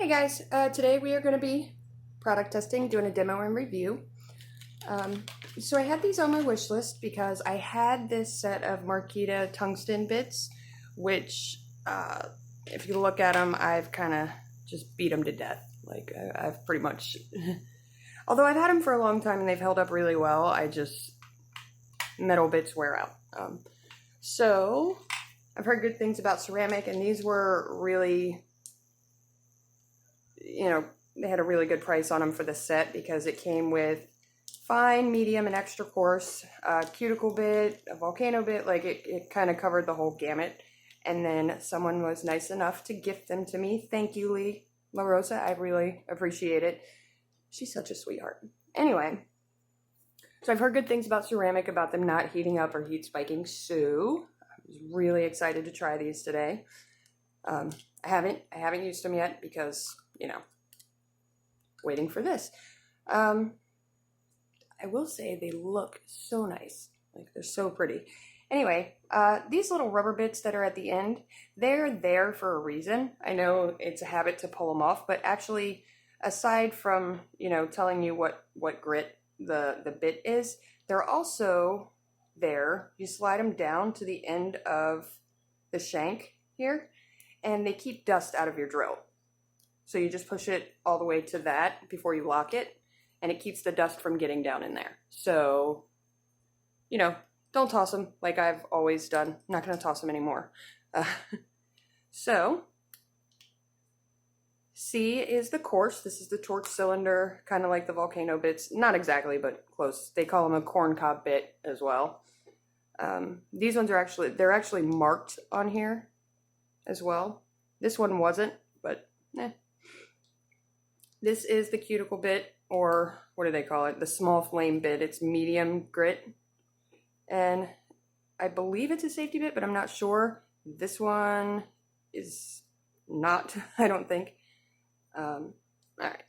Hey guys, today we are going to be product testing, doing a demo and review. So I had these on my wish list because I had this set of Marquita tungsten bits, which if you look at them, I've kind of just beat them to death. Like I've pretty much, although I've had them for a long time and they've held up really well, metal bits wear out. So I've heard good things about ceramic, and these were really, they had a really good price on them for the set because it came with fine, medium, and extra coarse, cuticle bit, a volcano bit, like it kind of covered the whole gamut. And then someone was nice enough to gift them to me. Thank you, La Rosa. I really appreciate it. She's such a sweetheart. Anyway, so I've heard good things about ceramic, about them not heating up or heat spiking. So I was really excited to try these today. I haven't used them yet because, waiting for this. I will say they look so nice. Like, they're so pretty. Anyway, these little rubber bits that are at the end, they're there for a reason. I know it's a habit to pull them off, but actually, aside from, telling you what grit the bit is, they're also there. You slide them down to the end of the shank here, and they keep dust out of your drill. So you just push it all the way to that before you lock it, and it keeps the dust from getting down in there. So, don't toss them like I've always done. I'm not going to toss them anymore. So, C is the coarse. This is the torch cylinder, kind of like the volcano bits. Not exactly, but close. They call them a corncob bit as well. These ones are they're actually marked on here as well. This one wasn't, but eh. This is the cuticle bit, or what do they call it? The small flame bit. It's medium grit. And I believe it's a safety bit, but I'm not sure. This one is not, I don't think. All right,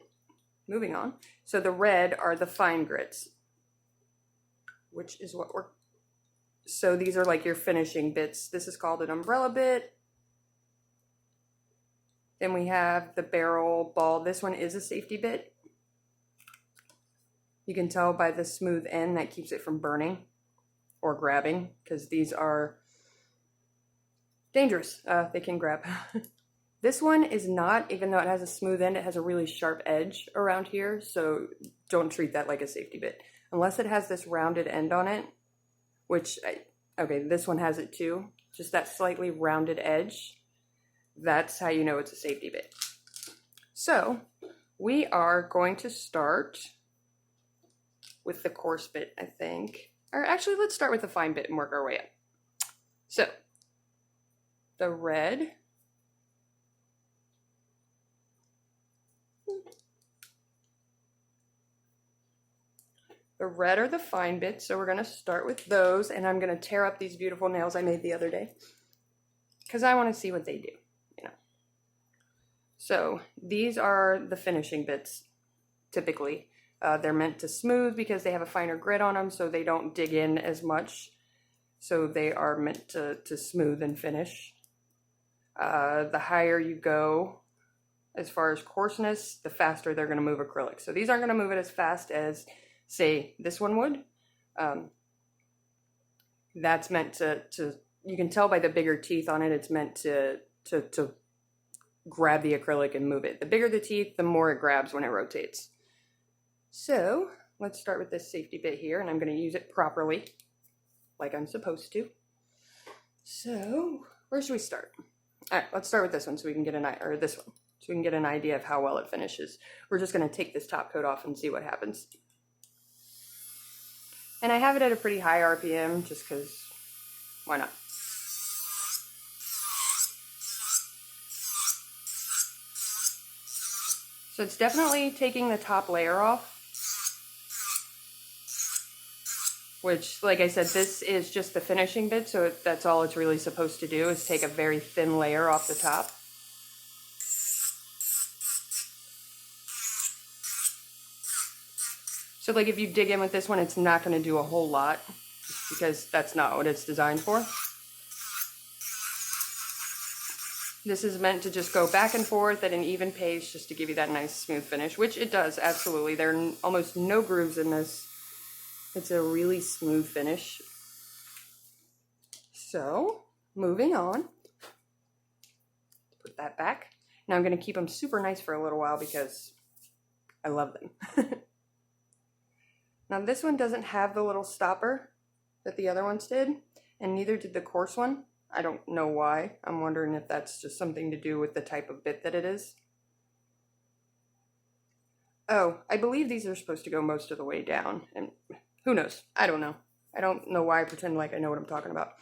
moving on. So the red are the fine grits, which is what so these are like your finishing bits. This is called an umbrella bit. Then we have the barrel ball. This one is a safety bit. You can tell by the smooth end that keeps it from burning or grabbing, because these are dangerous. They can grab. This one is not, even though it has a smooth end, it has a really sharp edge around here, so don't treat that like a safety bit. Unless it has this rounded end on it, which, okay, this one has it too. Just that slightly rounded edge. That's how you know it's a safety bit. So, we are going to start with the coarse bit, I think. Or actually, let's start with the fine bit and work our way up. So, the red. The red are the fine bits, so we're going to start with those, and I'm going to tear up these beautiful nails I made the other day, because I want to see what they do, So, these are the finishing bits, typically. They're meant to smooth because they have a finer grit on them, so they don't dig in as much. So they are meant to smooth and finish. The higher you go, as far as coarseness, the faster they're going to move acrylic. So these aren't going to move it as fast as, say, this one would. That's meant to, you can tell by the bigger teeth on it, it's meant to grab the acrylic and move it. The bigger the teeth, the more it grabs when it rotates. So, let's start with this safety bit here, and I'm going to use it properly, like I'm supposed to. So, where should we start? All right, let's start with this one so we can get this one, so we can get an idea of how well it finishes. We're just going to take this top coat off and see what happens. And I have it at a pretty high RPM, just because, why not? So it's definitely taking the top layer off. Which, like I said, this is just the finishing bit, so that's all it's really supposed to do, is take a very thin layer off the top. So, like, if you dig in with this one, it's not going to do a whole lot, just because that's not what it's designed for. This is meant to just go back and forth at an even pace just to give you that nice smooth finish, which it does, absolutely. There are almost no grooves in this. It's a really smooth finish. So, moving on. Put that back. Now I'm going to keep them super nice for a little while because I love them. Now this one doesn't have the little stopper that the other ones did, and neither did the coarse one. I don't know why. I'm wondering if that's just something to do with the type of bit that it is. Oh, I believe these are supposed to go most of the way down, and who knows? I don't know. I don't know why I pretend like I know what I'm talking about.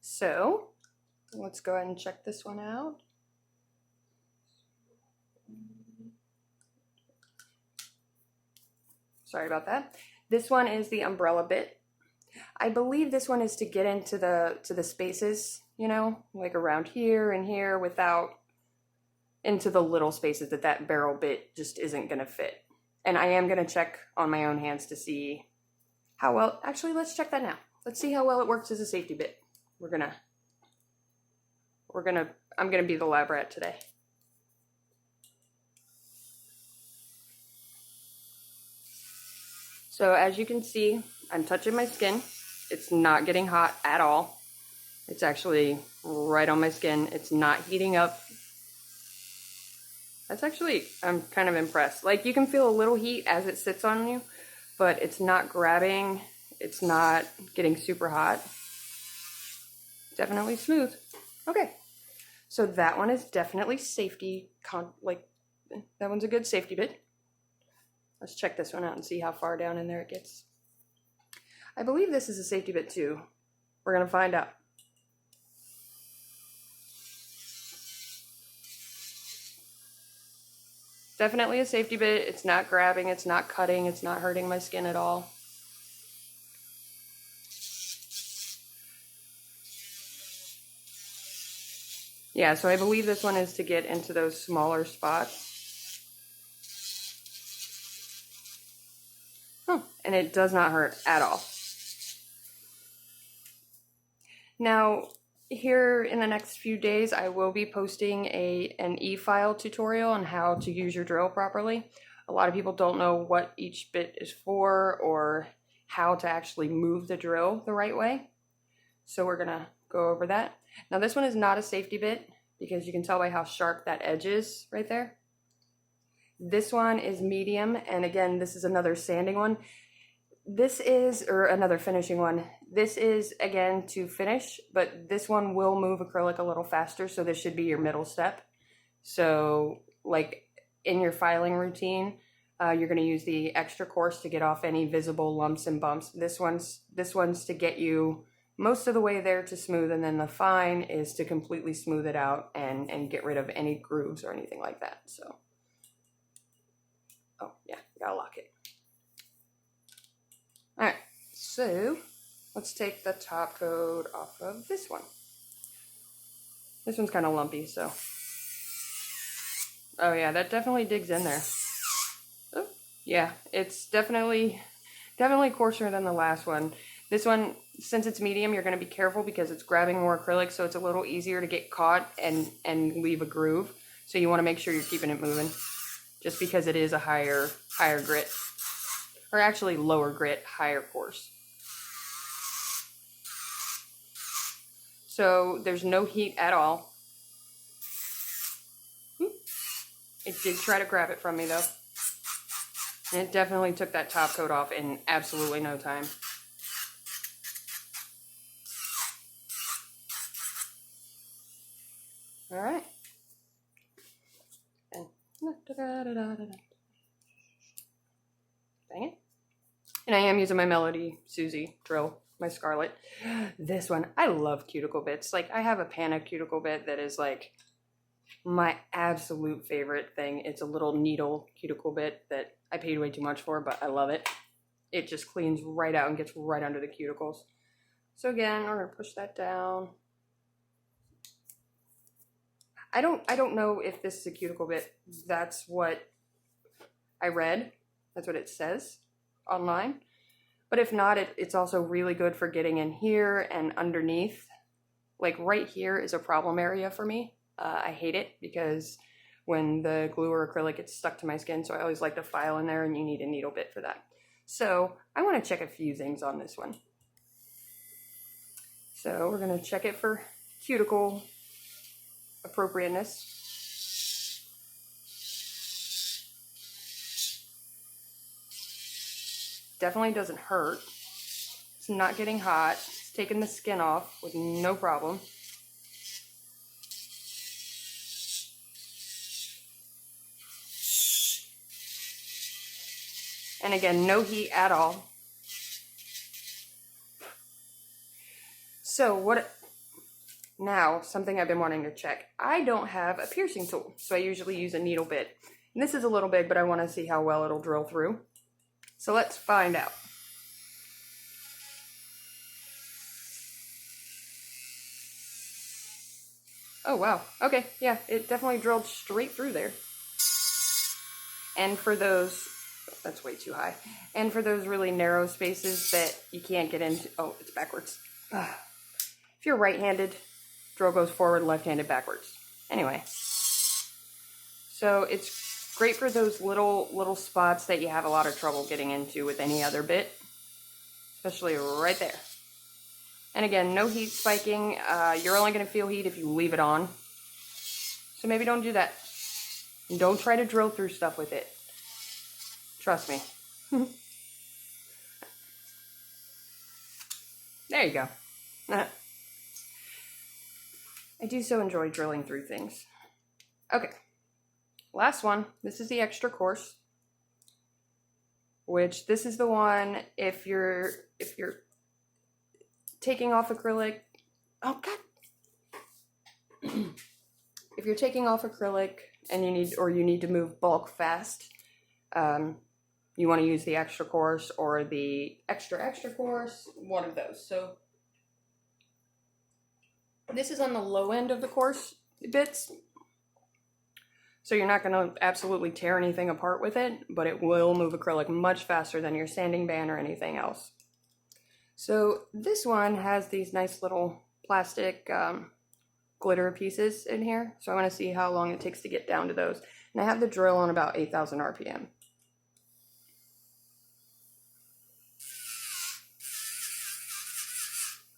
So, let's go ahead and check this one out. Sorry about that. This one is the umbrella bit. I believe this one is to get into the spaces, you know, like around here and here without into the little spaces that barrel bit just isn't going to fit. And I am going to check on my own hands to see how well, actually let's check that now. Let's see how well it works as a safety bit. I'm gonna be the lab rat today. So as you can see, I'm touching my skin. It's not getting hot at all. It's actually right on my skin. It's not heating up. That's actually, I'm kind of impressed. Like, you can feel a little heat as it sits on you, but it's not grabbing. It's not getting super hot. Definitely smooth. Okay. So that one is definitely safety, that one's a good safety bit. Let's check this one out and see how far down in there it gets. I believe this is a safety bit too. We're gonna find out. Definitely a safety bit. It's not grabbing, it's not cutting, it's not hurting my skin at all. Yeah, so I believe this one is to get into those smaller spots. And it does not hurt at all. Now, here in the next few days, I will be posting an e-file tutorial on how to use your drill properly. A lot of people don't know what each bit is for or how to actually move the drill the right way. So we're gonna go over that. Now this one is not a safety bit because you can tell by how sharp that edge is right there. This one is medium, and again, this is another sanding one. This is, or another finishing one. This is, again, to finish, but this one will move acrylic a little faster, so this should be your middle step. So, like, in your filing routine, you're going to use the extra coarse to get off any visible lumps and bumps. This one's to get you most of the way there to smooth, and then the fine is to completely smooth it out and get rid of any grooves or anything like that. So, oh yeah, you gotta lock it. All right, so let's take the top coat off of this one. This one's kind of lumpy, so. Oh yeah, that definitely digs in there. Oh, yeah, it's definitely coarser than the last one. This one, since it's medium, you're going to be careful because it's grabbing more acrylic, so it's a little easier to get caught and leave a groove. So you want to make sure you're keeping it moving, just because it is a higher grit, or actually lower grit, higher coarse. So there's no heat at all. It did try to grab it from me though. And it definitely took that top coat off in absolutely no time. All right. And dang it. And I am using my Melody Susie drill, my Scarlet. This one, I love cuticle bits. Like, I have a pan of cuticle bit that is like my absolute favorite thing. It's a little needle cuticle bit that I paid way too much for, but I love it. It just cleans right out and gets right under the cuticles. So again, we're gonna push that down. I don't know if this is a cuticle bit. That's what I read. That's what it says online. But if not, it's also really good for getting in here and underneath. Like right here is a problem area for me. I hate it because when the glue or acrylic gets stuck to my skin, so I always like to file in there, and you need a needle bit for that. So I want to check a few things on this one. So we're going to check it for cuticle appropriateness. Definitely doesn't hurt. It's not getting hot. It's taking the skin off with no problem. And again, no heat at all. So now, something I've been wanting to check. I don't have a piercing tool, so I usually use a needle bit. And this is a little big, but I want to see how well it'll drill through. So let's find out. Oh wow, okay, yeah, it definitely drilled straight through there. And for those, that's way too high. And for those really narrow spaces that you can't get into, oh, it's backwards. If you're right-handed, drill goes forward, left-handed backwards. Anyway, so it's great for those little spots that you have a lot of trouble getting into with any other bit, especially right there. And again, no heat spiking. You're only going to feel heat if you leave it on. So maybe don't do that. And don't try to drill through stuff with it. Trust me. There you go. I do so enjoy drilling through things. Okay. Last one. This is the extra coarse. Which this is the one if you're taking off acrylic. Oh god. If you're taking off acrylic and you need to move bulk fast, you want to use the extra coarse or the extra coarse, one of those. So this is on the low end of the coarse bits. So you're not going to absolutely tear anything apart with it, but it will move acrylic much faster than your sanding band or anything else. So this one has these nice little plastic glitter pieces in here. So I want to see how long it takes to get down to those. And I have the drill on about 8,000 RPM.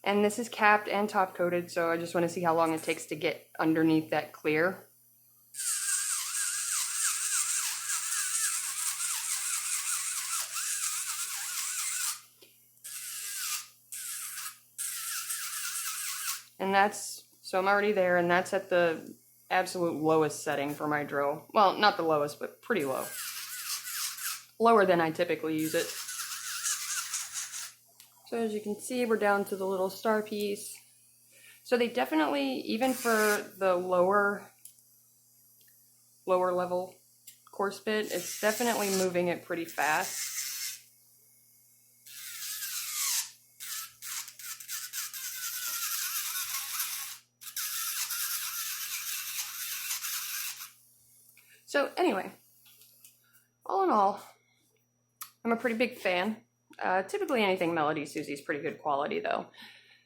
And this is capped and top coated, so I just want to see how long it takes to get underneath that clear. And so I'm already there, and that's at the absolute lowest setting for my drill. Well, not the lowest, but pretty low. Lower than I typically use it. So as you can see, we're down to the little star piece. So they definitely, even for the lower level coarse bit, it's definitely moving it pretty fast. So anyway, all in all, I'm a pretty big fan. Typically anything Melody Susie is pretty good quality though.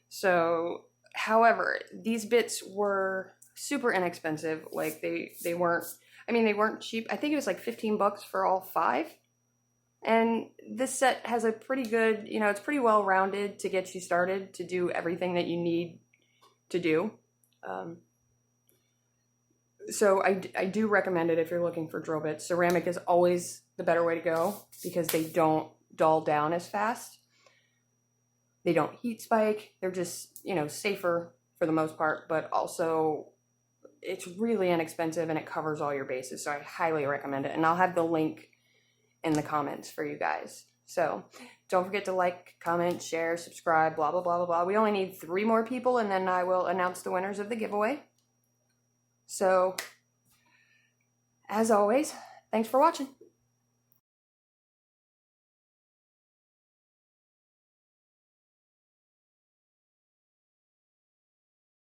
So, however, these bits were super inexpensive. Like they weren't cheap. I think it was like 15 bucks for all 5. And this set has a pretty good, it's pretty well rounded to get you started to do everything that you need to do. So I do recommend it if you're looking for drill bits. Ceramic is always the better way to go because they don't dull down as fast. They don't heat spike. They're just, safer for the most part, but also it's really inexpensive and it covers all your bases. So I highly recommend it. And I'll have the link in the comments for you guys. So don't forget to like, comment, share, subscribe, blah, blah, blah, blah, blah. We only need 3 more people and then I will announce the winners of the giveaway. So, as always, thanks for watching.